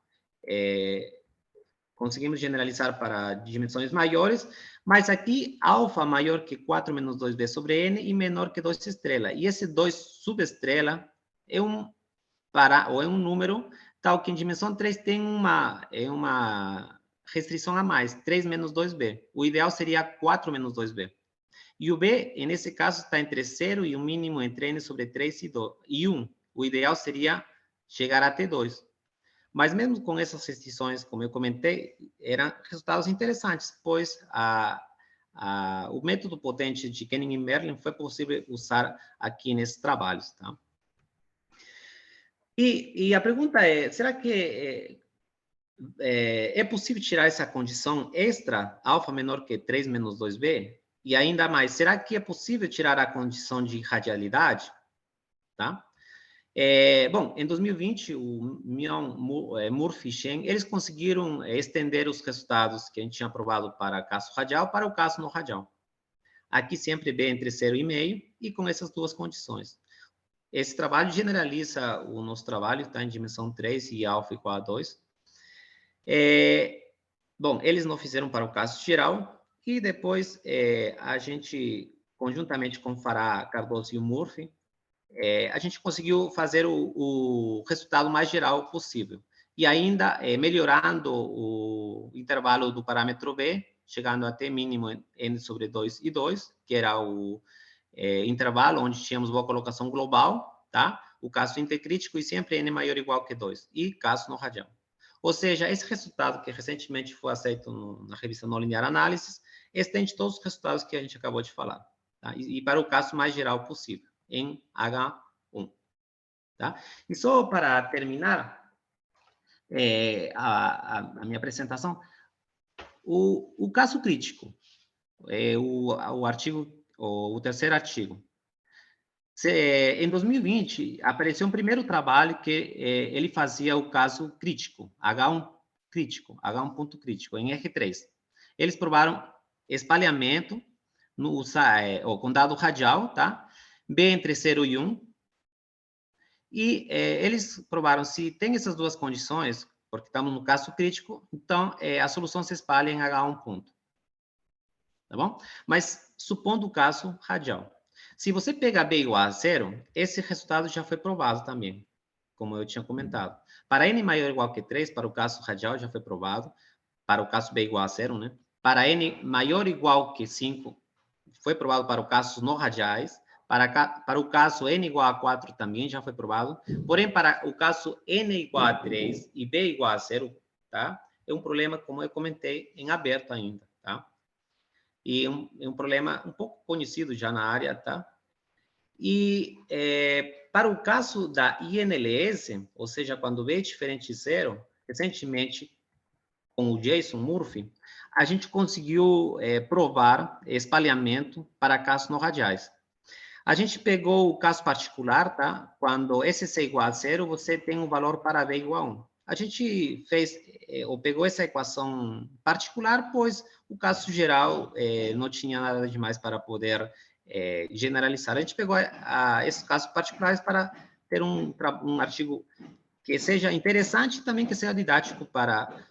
Conseguimos generalizar para dimensões maiores, mas aqui alfa maior que 4 menos 2b sobre n e menor que 2 estrela. E esse 2 subestrela é um número tal que em dimensão 3 tem uma restrição a mais, 3 menos 2b. O ideal seria 4 menos 2b. E o b, nesse caso, está entre 0 e um mínimo entre n sobre 3 e 1. O ideal seria chegar até 2. Mas mesmo com essas restrições, como eu comentei, eram resultados interessantes, pois o método potente de Koenig e Merlin foi possível usar aqui nesses trabalhos, tá? E a pergunta é, será que é possível tirar essa condição extra, alfa menor que 3 menos 2b? E ainda mais, será que é possível tirar a condição de radialidade? Tá? Bom, em 2020, o Mion, Murphy e Shen, eles conseguiram estender os resultados que a gente tinha aprovado para o caso radial para o caso não radial. Aqui sempre B entre 0,5 e com essas duas condições. Esse trabalho generaliza o nosso trabalho, está em dimensão 3 e alfa igual a 2. Bom, eles não fizeram para o caso geral, e depois a gente, conjuntamente com Fará, Cardoso e o Murphy, a gente conseguiu fazer o resultado mais geral possível. E ainda melhorando o intervalo do parâmetro B, chegando até mínimo n sobre 2 e 2, que era o intervalo onde tínhamos boa colocação global, tá? O caso intercrítico e sempre n maior ou igual que 2, e caso não radial. Ou seja, esse resultado que recentemente foi aceito na revista Não Linear Analysis, estende todos os resultados que a gente acabou de falar, tá? E para o caso mais geral possível, em H1, tá? E só para terminar a minha apresentação, o caso crítico, o artigo, o terceiro artigo. Em 2020, apareceu um primeiro trabalho que ele fazia o caso crítico, H1 crítico, H1 ponto crítico, em R3. Eles provaram espalhamento com dado radial, tá? B entre 0 e 1. E eles provaram se tem essas duas condições, porque estamos no caso crítico, então a solução se espalha em H1 ponto. Tá bom? Mas supondo o caso radial. Se você pegar B igual a 0, esse resultado já foi provado também, como eu tinha comentado. Para n maior ou igual que 3, para o caso radial já foi provado, para o caso B igual a 0, né? Para n maior ou igual que 5, foi provado para o caso não radiais. Para o caso n igual a 4 também já foi provado. Porém, para o caso n igual a 3 e B igual a 0, tá? É um problema, como eu comentei, em aberto ainda, tá? E é um problema um pouco conhecido já na área, tá? E para o caso da INLS, ou seja, quando B é diferente de zero, recentemente, com o Jason Murphy, a gente conseguiu provar espalhamento para casos não radiais. A gente pegou o caso particular, tá? Quando SC é igual a zero, você tem um valor para B igual a 1. A gente fez, ou pegou essa equação particular, pois o caso geral não tinha nada demais para poder generalizar. A gente pegou esses casos particulares para ter um artigo que seja interessante e também que seja didático para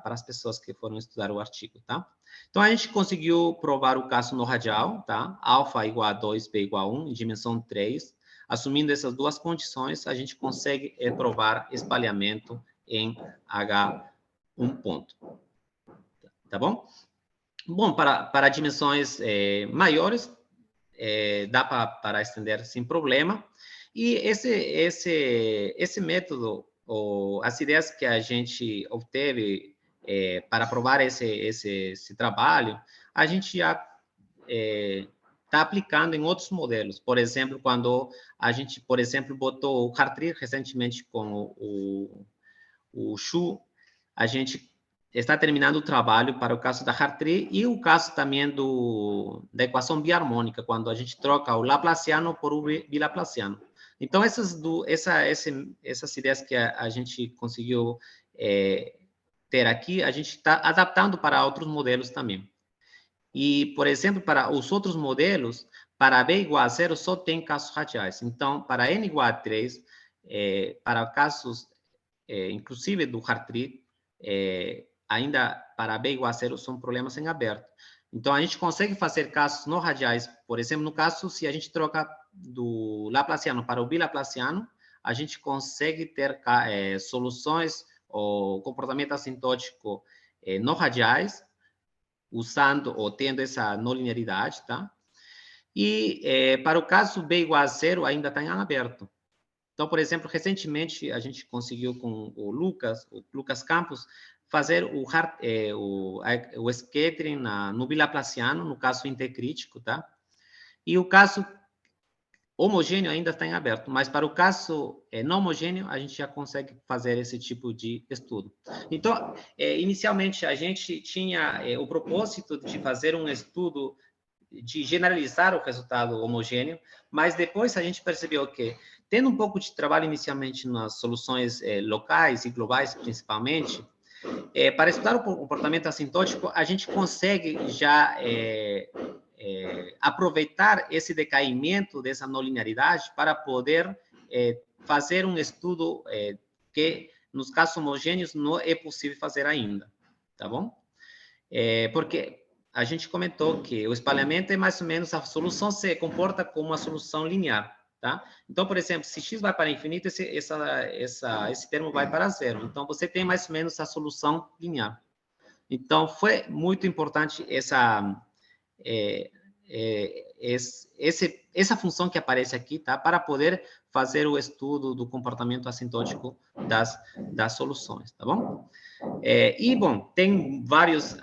as pessoas que foram estudar o artigo, tá? Então, a gente conseguiu provar o caso no radial, tá? Alfa igual a 2, B igual a 1, em dimensão 3. Assumindo essas duas condições, a gente consegue provar espalhamento em H1 ponto. Tá bom? Bom, para dimensões maiores, dá para estender sem problema. E esse método, ou as ideias que a gente obteve para provar esse trabalho, a gente já está aplicando em outros modelos. Por exemplo, quando a gente, por exemplo, botou o Hartree recentemente com o Xu, a gente está terminando o trabalho para o caso da Hartree e o caso também da equação biharmônica, quando a gente troca o Laplaciano por o bilaplaciano. Então, essas ideias que a gente conseguiu ter aqui, a gente está adaptando para outros modelos também. E, por exemplo, para os outros modelos, para B igual a 0, só tem casos radiais. Então, para N igual a 3, para casos, inclusive do Hartree, ainda para B igual a 0 são problemas em aberto. Então, a gente consegue fazer casos não radiais. Por exemplo, no caso, se a gente troca do Laplaciano para o bilaplaciano, a gente consegue ter soluções ou comportamento assintótico não radiais, usando ou tendo essa não linearidade, tá? E para o caso B igual a 0, ainda está em aberto. Então, por exemplo, recentemente a gente conseguiu com o Lucas Campos, fazer o scattering no bilaplaciano, no caso intercrítico, tá? E o caso homogêneo ainda está em aberto, mas para o caso não homogêneo, a gente já consegue fazer esse tipo de estudo. Então, inicialmente, a gente tinha o propósito de fazer um estudo de generalizar o resultado homogêneo, mas depois a gente percebeu que, tendo um pouco de trabalho inicialmente nas soluções locais e globais, principalmente, para estudar o comportamento assintótico, a gente consegue já aproveitar esse decaimento dessa não linearidade para poder fazer um estudo que, nos casos homogêneos, não é possível fazer ainda, tá bom? Porque a gente comentou que o espalhamento é mais ou menos, a solução se comporta como uma solução linear, tá? Então, por exemplo, se x vai para infinito, esse termo vai para zero. Então, você tem mais ou menos a solução linear. Então, foi muito importante essa função que aparece aqui, tá? Para poder fazer o estudo do comportamento assintótico das soluções, tá bom? E, bom, tem vários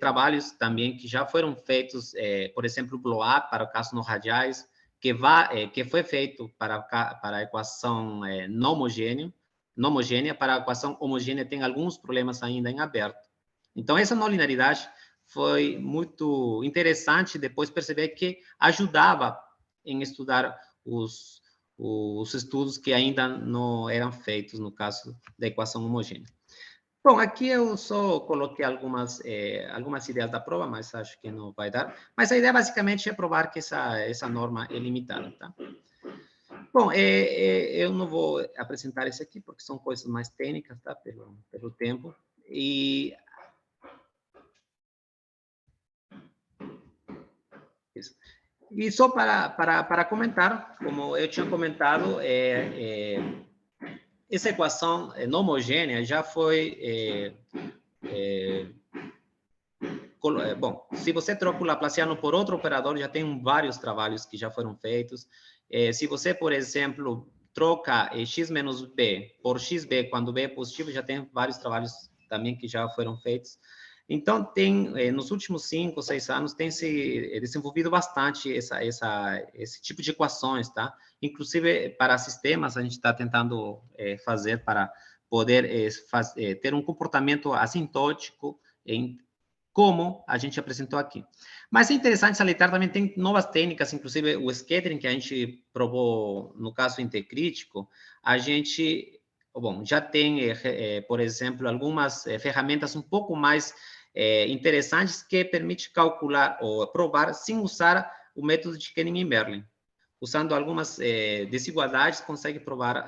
trabalhos também que já foram feitos, por exemplo, o blow-up para o caso não radiais, que foi feito para a equação não homogênea, para a equação homogênea tem alguns problemas ainda em aberto. Então, essa não linearidade foi muito interessante depois perceber que ajudava em estudar os estudos que ainda não eram feitos no caso da equação homogênea. Bom, aqui eu só coloquei algumas ideias da prova, mas acho que não vai dar. Mas a ideia basicamente é provar que essa norma é limitada, tá? Bom, eu não vou apresentar isso aqui porque são coisas mais técnicas, tá? Pelo tempo. E só para comentar, como eu tinha comentado, essa equação não homogênea já foi... bom, se você troca o Laplaciano por outro operador, já tem vários trabalhos que já foram feitos. Se você, por exemplo, troca x menos b por xb quando b é positivo, já tem vários trabalhos também que já foram feitos. Então, nos últimos 5 ou 6 anos, tem se desenvolvido bastante esse tipo de equações, tá? Inclusive, para sistemas, a gente está tentando fazer para poder ter um comportamento assintótico como a gente apresentou aqui. Mas é interessante salientar também, tem novas técnicas, inclusive o scattering que a gente provou no caso intercrítico, a gente, bom, já tem, por exemplo, algumas ferramentas um pouco mais interessantes que permitem calcular ou provar sem usar o método de Kenning e Merlin. Usando algumas desigualdades, consegue provar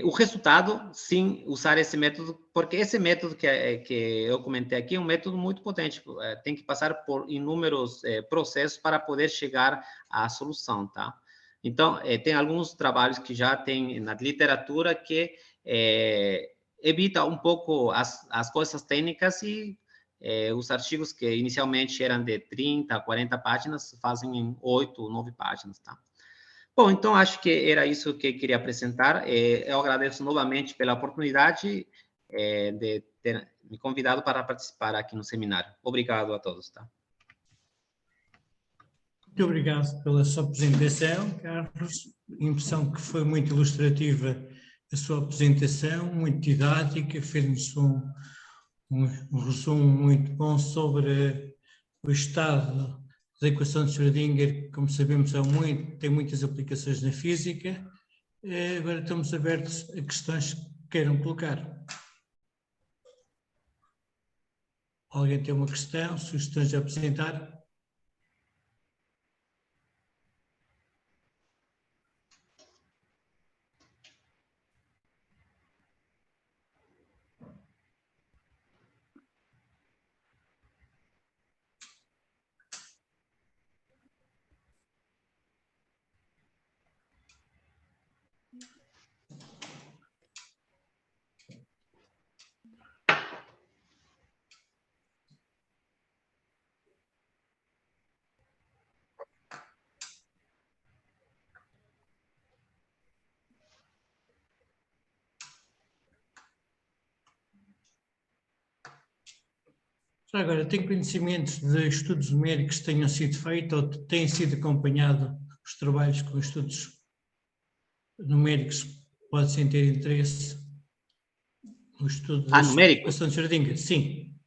o resultado sem usar esse método, porque esse método que eu comentei aqui é um método muito potente, tem que passar por inúmeros processos para poder chegar à solução, tá? Então, tem alguns trabalhos que já tem na literatura que evita um pouco as coisas técnicas e os artigos que inicialmente eram de 30 a 40 páginas fazem em 8 ou 9 páginas, tá? Bom, então acho que era isso que queria apresentar. Eu agradeço novamente pela oportunidade de ter me convidado para participar aqui no seminário. Obrigado a todos, tá? Muito obrigado pela sua apresentação, Carlos. Impressão que foi muito ilustrativa a sua apresentação, muito didática, fez-nos um resumo muito bom sobre o estado da equação de Schrödinger, como sabemos, tem muitas aplicações na física. Agora estamos abertos a questões que queiram colocar. Alguém tem uma questão, sugestões a apresentar? Já agora, tem conhecimentos de estudos numéricos que tenham sido feitos ou têm sido acompanhados os trabalhos com estudos numéricos que podem ter interesse no estudo da equação de Schrödinger? Sim.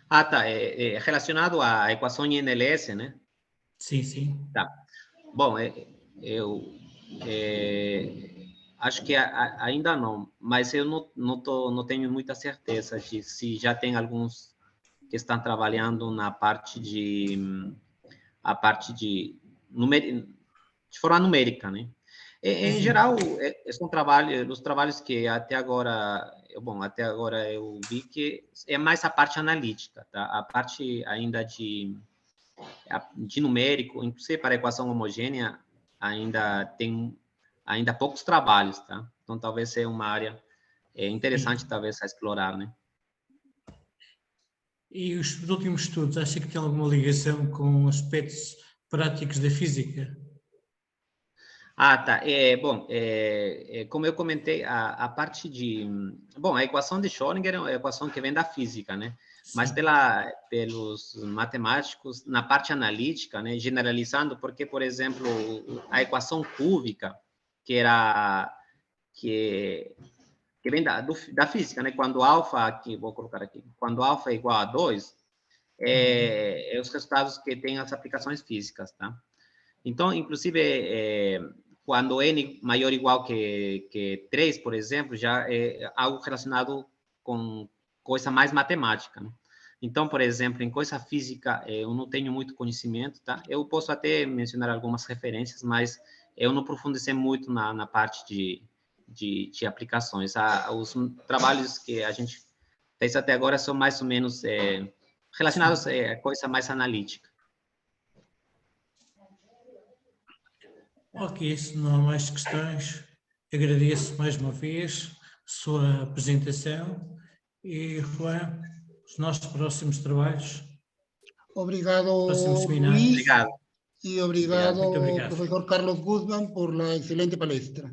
Ah, tá. Relacionado à equação em NLS, né? Sim, sim. Tá. Bom, eu acho que ainda não, mas eu não tenho muita certeza de se já tem alguns que estão trabalhando na parte de forma numérica, né? Em geral, são os trabalhos que até agora eu vi que é mais a parte analítica, tá? A parte ainda de numérico, inclusive para a equação homogênea, ainda tem poucos trabalhos, tá? Então, talvez seja uma área interessante, talvez, a explorar, né? E os últimos estudos, acha que tem alguma ligação com aspectos práticos da física? Ah, tá. Bom, como eu comentei, a parte de... Bom, a equação de Schrödinger é uma equação que vem da física, né? Sim. Mas pelos matemáticos, na parte analítica, né? Generalizando, porque, por exemplo, a equação cúbica, que vem da física, né? Quando alfa, aqui, vou colocar aqui, quando alfa é igual a 2, os resultados que têm as aplicações físicas, tá? Então, inclusive, quando n maior ou igual que 3, por exemplo, já é algo relacionado com coisa mais matemática, né? Então, por exemplo, em coisa física, eu não tenho muito conhecimento, tá? Eu posso até mencionar algumas referências, mas eu não aprofundei muito na parte de aplicações. Os trabalhos que a gente fez até agora são mais ou menos relacionados a coisa mais analítica. Ok, se não há mais questões, agradeço mais uma vez a sua apresentação e, Juan, os nossos próximos trabalhos. Obrigado, seminário. Luis. Obrigado. Y obrigado, Muito obrigado. profesor Carlos Guzmán, por la excelente palestra.